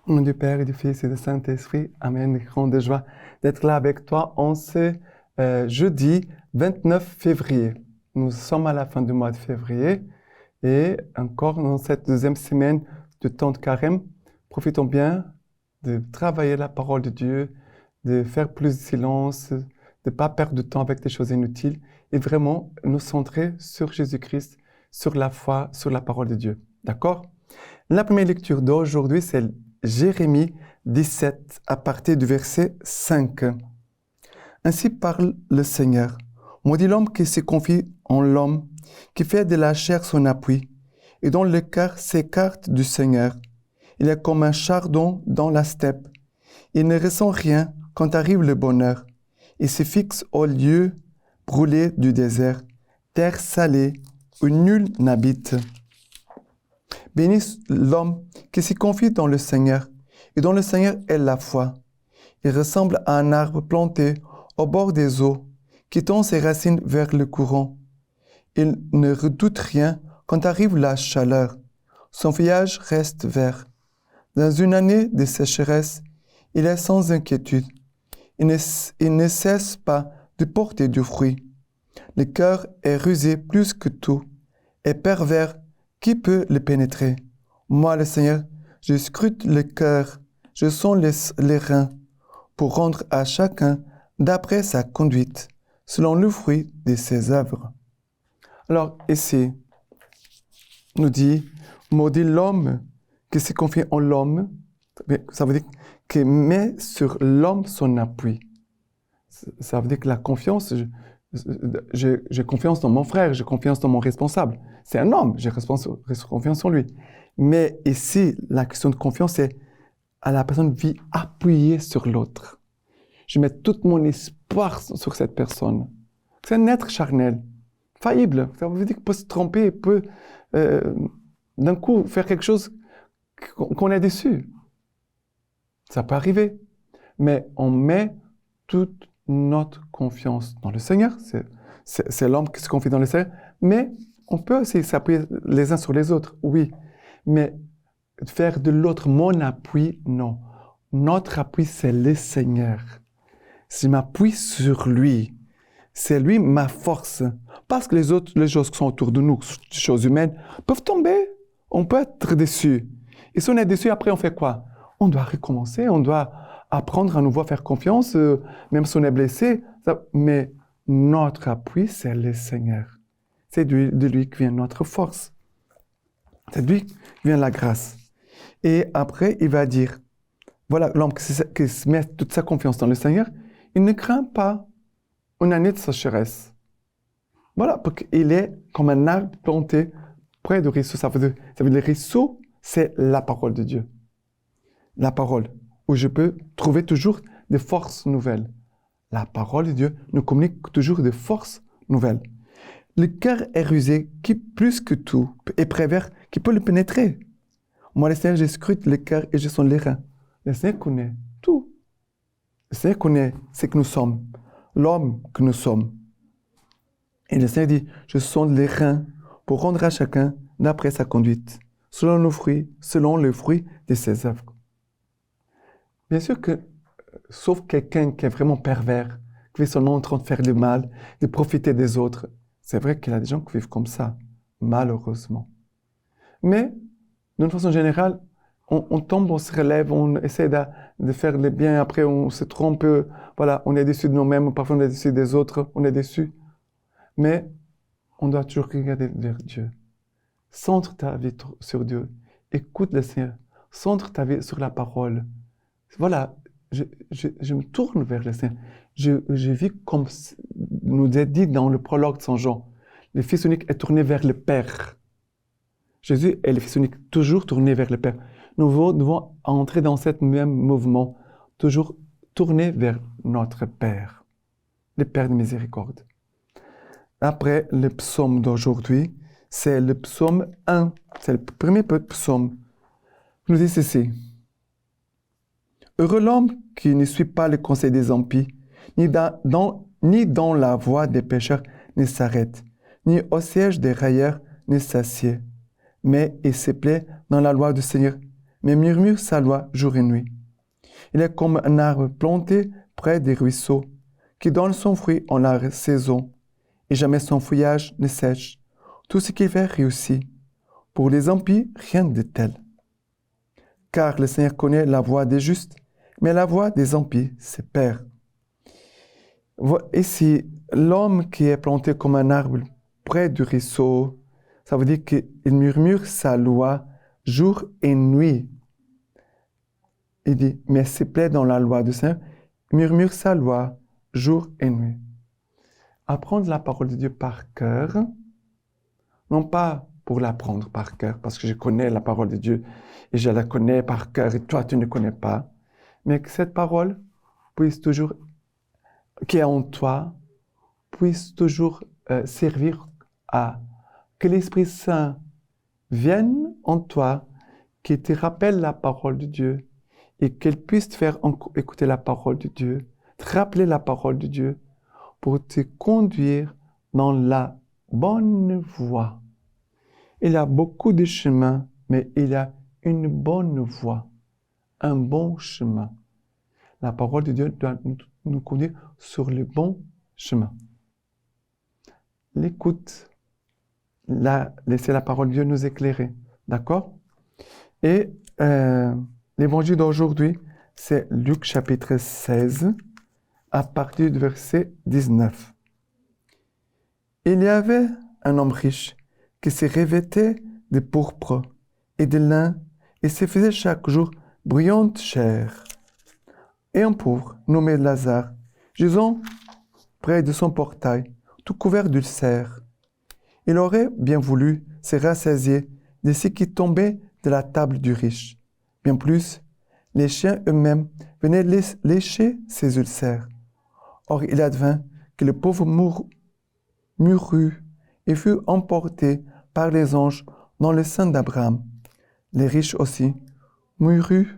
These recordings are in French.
Au nom du Père et du Fils et du Saint-Esprit, Amen. Grande joie d'être là avec toi en ce jeudi 29 février. Nous sommes à la fin du mois de février et encore dans cette deuxième semaine de temps de carême. Profitons bien de travailler la parole de Dieu, de faire plus de silence, de ne pas perdre de temps avec des choses inutiles et vraiment nous centrer sur Jésus-Christ, sur la foi, sur la parole de Dieu. D'accord? La première lecture d'aujourd'hui, c'est Jérémie 17, à partir du verset 5. Ainsi parle le Seigneur. Maudit l'homme qui se confie en l'homme, qui fait de la chair son appui, et dont le cœur s'écarte du Seigneur. Il est comme un chardon dans la steppe. Il ne ressent rien quand arrive le bonheur. Il se fixe au lieu brûlé du désert, terre salée où nul n'habite. Béni l'homme qui se confie dans le Seigneur, et dont le Seigneur est la foi. Il ressemble à un arbre planté au bord des eaux, qui tend ses racines vers le courant. Il ne redoute rien quand arrive la chaleur. Son feuillage reste vert. Dans une année de sécheresse, il est sans inquiétude. Il ne cesse pas de porter du fruit. Le cœur est rusé plus que tout, et pervers. Qui peut le pénétrer? Moi, le Seigneur, je scrute le cœur, je sens les reins, pour rendre à chacun d'après sa conduite, selon le fruit de ses œuvres. Alors, ici, nous dit, maudit l'homme qui se confie en l'homme, ça veut dire qu'il met sur l'homme son appui. Ça veut dire que la confiance, j'ai confiance dans mon frère, j'ai confiance dans mon responsable. C'est un homme, j'ai confiance en lui. Mais ici, la question de confiance, c'est à la personne vit appuyée sur l'autre. Je mets tout mon espoir sur cette personne. C'est un être charnel, faillible. Ça veut dire qu'il peut se tromper, il peut d'un coup faire quelque chose qu'on est déçu. Ça peut arriver. Mais on met toute notre confiance dans le Seigneur. C'est l'homme qui se confie dans le Seigneur. Mais on peut aussi s'appuyer les uns sur les autres, oui. Mais faire de l'autre mon appui, non. Notre appui, c'est le Seigneur. Je m'appuie sur lui. C'est lui ma force. Parce que les choses qui sont autour de nous, les choses humaines, peuvent tomber. On peut être déçu. Et si on est déçu, après, on fait quoi? On doit recommencer, on doit apprendre à nouveau à faire confiance, même si on est blessé. Mais notre appui, c'est le Seigneur. C'est de lui que vient notre force. C'est de lui que vient la grâce. Et après, il va dire, voilà, l'homme qui se met toute sa confiance dans le Seigneur, il ne craint pas une année de sécheresse. Voilà, parce qu'il est comme un arbre planté près du ruisseau. Ça veut dire le ruisseau, c'est la parole de Dieu. La parole, où je peux trouver toujours des forces nouvelles. La parole de Dieu nous communique toujours des forces nouvelles. Le cœur est rusé, qui plus que tout est prévert, qui peut le pénétrer. Moi, le Seigneur, je scrute le cœur et je sens les reins. Le Seigneur connaît tout. Le Seigneur connaît ce que nous sommes, l'homme que nous sommes. Et le Seigneur dit, je sonde les reins pour rendre à chacun d'après sa conduite, selon le fruit de ses œuvres. Bien sûr que, sauf quelqu'un qui est vraiment pervers, qui vit seulement en train de faire du mal, de profiter des autres, c'est vrai qu'il y a des gens qui vivent comme ça, malheureusement. Mais, d'une façon générale, on tombe, on se relève, on essaie de faire le bien, après on se trompe, voilà, on est déçu de nous-mêmes, parfois on est déçu des autres, on est déçu. Mais on doit toujours regarder vers Dieu. Centre ta vie sur Dieu. Écoute le Seigneur. Centre ta vie sur la parole. Voilà, je me tourne vers le Seigneur. Je vis comme nous est dit dans le prologue de Saint Jean. Le Fils unique est tourné vers le Père. Jésus est le Fils unique, toujours tourné vers le Père. Nous devons entrer dans ce même mouvement, toujours tourné vers notre Père, le Père de miséricorde. Après le psaume d'aujourd'hui, c'est le psaume 1, c'est le premier psaume. Il nous dit ceci. Heureux l'homme qui ne suit pas le conseil des impies, ni dans la voie des pécheurs ne s'arrête, ni au siège des railleurs ne s'assied. Mais il se plaît dans la loi du Seigneur. mais murmure sa loi jour et nuit. Il est comme un arbre planté près des ruisseaux, qui donne son fruit en la saison, et jamais son feuillage ne sèche. Tout ce qu'il fait réussit. Pour les impies, rien de tel. Car le Seigneur connaît la voie des justes, mais la voie des impies se perd. Ici, l'homme qui est planté comme un arbre près du ruisseau, ça veut dire qu'il murmure sa loi jour et nuit. Il dit, mais se plaît dans la loi du Seigneur, murmure sa loi jour et nuit. Apprendre la parole de Dieu par cœur, non pas pour l'apprendre par cœur, parce que je connais la parole de Dieu et je la connais par cœur et toi tu ne connais pas, mais que cette parole puisse toujours, qui est en toi, puisse toujours servir à que l'Esprit Saint vienne en toi, qui te rappelle la parole de Dieu et qu'elle puisse te faire écouter la parole de Dieu, te rappeler la parole de Dieu pour te conduire dans la bonne voie. Il y a beaucoup de chemins, mais il y a une bonne voie, un bon chemin. La parole de Dieu doit nous conduire sur le bon chemin. L'écoute, laisser la parole de Dieu nous éclairer, d'accord? Et l'évangile d'aujourd'hui, c'est Luc chapitre 16, à partir du verset 19. Il y avait un homme riche qui se revêtait de pourpre et de lin et se faisait chaque jour brillante chair. Et un pauvre, nommé Lazare, gisant près de son portail, tout couvert d'ulcères. Il aurait bien voulu se rassasier de ce qui tombait de la table du riche. Bien plus, les chiens eux-mêmes venaient lécher ses ulcères. Or, il advint que le pauvre mourut et fut emporté par les anges dans le sein d'Abraham. Les riches aussi moururent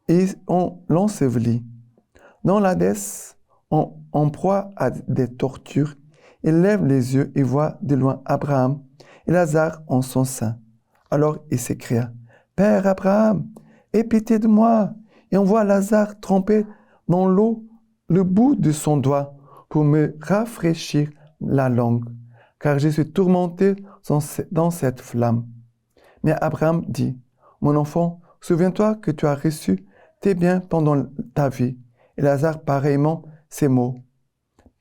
et on l'ensevelit. Dans l'Hadès, en proie à des tortures, il lève les yeux et voit de loin Abraham et Lazare en son sein. Alors il s'écria, « Père Abraham, aie pitié de moi, et envoie Lazare tremper dans l'eau le bout de son doigt pour me rafraîchir la langue, car je suis tourmenté dans cette flamme. » Mais Abraham dit, « Mon enfant, souviens-toi que tu as reçu tes biens pendant ta vie. » Et Lazare pareillement ces mots.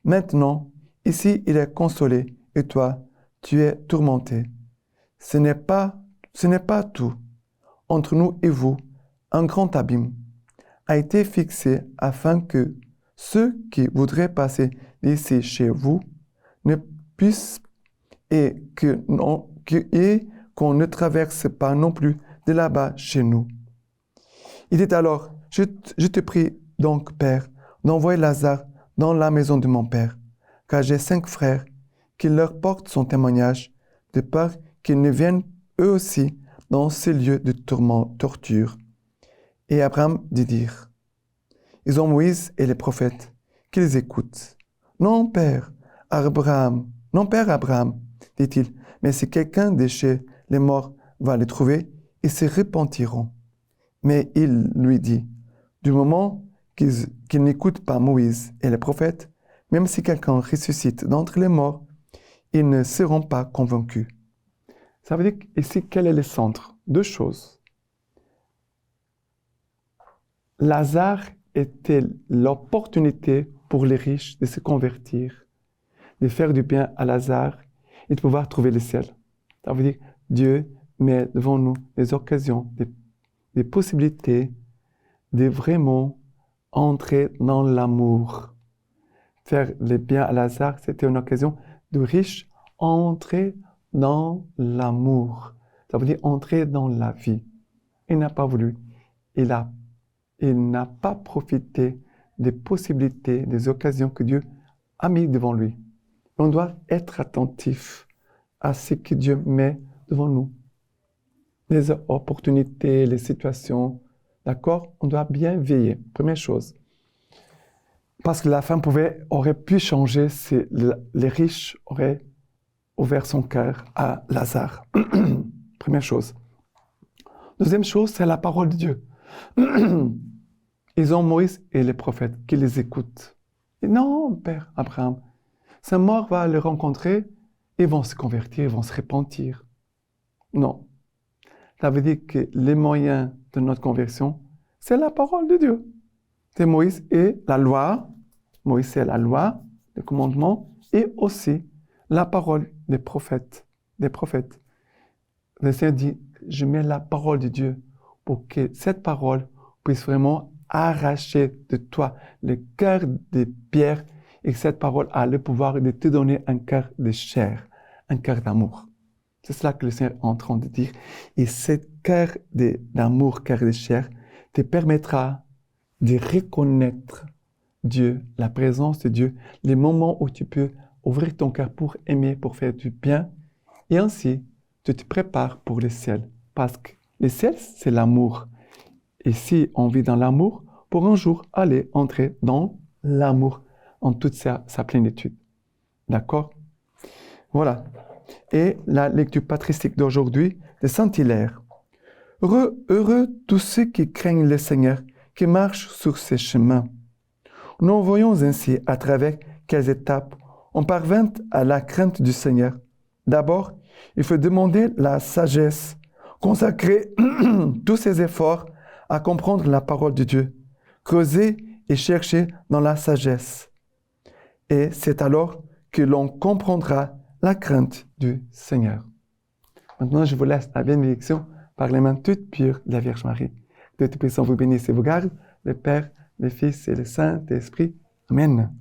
Maintenant, ici il est consolé, et toi, tu es tourmenté. Ce n'est pas tout. Entre nous et vous, un grand abîme a été fixé afin que ceux qui voudraient passer d'ici chez vous ne puissent et qu'on ne traverse pas non plus de là-bas chez nous. Il dit alors, je te prie donc, Père, d'envoyer Lazare dans la maison de mon Père, car j'ai 5 frères, qu'il leur porte son témoignage, de peur qu'ils ne viennent eux aussi dans ces lieux de torture. Et Abraham dit dire, ils ont Moïse et les prophètes, qu'ils écoutent. Non, Père Abraham, dit-il, mais si quelqu'un de chez les morts va les trouver, ils se repentiront. Mais il lui dit, du moment qu'ils n'écoutent pas Moïse et les prophètes, même si quelqu'un ressuscite d'entre les morts, ils ne seront pas convaincus. Ça veut dire ici, quel est le centre? 2 choses. Lazare était l'opportunité pour les riches de se convertir, de faire du bien à Lazare et de pouvoir trouver le ciel. Ça veut dire Dieu met devant nous des occasions, des possibilités de vraiment entrer dans l'amour. Faire le bien à Lazare, c'était une occasion de riche entrer dans l'amour. Ça veut dire entrer dans la vie. Il n'a pas voulu. Il n'a pas profité des possibilités, des occasions que Dieu a mis devant lui. On doit être attentif à ce que Dieu met devant nous. Les opportunités, les situations, d'accord? On doit bien veiller. Première chose. Parce que la fin aurait pu changer si les riches auraient ouvert son cœur à Lazare. Première chose. Deuxième chose, c'est la parole de Dieu. Ils ont Moïse et les prophètes qui les écoutent. Et non, Père Abraham, sa mort va les rencontrer, ils vont se convertir, ils vont se repentir. Non. Ça veut dire que les moyens de notre conversion, c'est la parole de Dieu. C'est Moïse et la loi. Moïse, c'est la loi, le commandement, et aussi la parole des prophètes. Le Seigneur dit, je mets la parole de Dieu pour que cette parole puisse vraiment arracher de toi le cœur de pierre et que cette parole a le pouvoir de te donner un cœur de chair, un cœur d'amour. C'est cela que le Seigneur est en train de dire. Et ce cœur d'amour, cœur de chair, te permettra de reconnaître Dieu, la présence de Dieu, les moments où tu peux ouvrir ton cœur pour aimer, pour faire du bien. Et ainsi, tu te prépares pour le ciel. Parce que le ciel, c'est l'amour. Et si on vit dans l'amour, pour un jour aller entrer dans l'amour en toute sa plénitude. D'accord? Voilà. Et la lecture patristique d'aujourd'hui de Saint Hilaire. Heureux tous ceux qui craignent le Seigneur, qui marchent sur ses chemins. Nous voyons ainsi à travers quelles étapes on parvint à la crainte du Seigneur. D'abord, il faut demander la sagesse, consacrer tous ses efforts à comprendre la parole de Dieu, creuser et chercher dans la sagesse. Et c'est alors que l'on comprendra la crainte du Seigneur. Maintenant, je vous laisse la bénédiction par les mains toutes pures de la Vierge Marie. Dieu Tout-Puissant vous bénisse et vous garde, le Père, le Fils et le Saint-Esprit. Amen.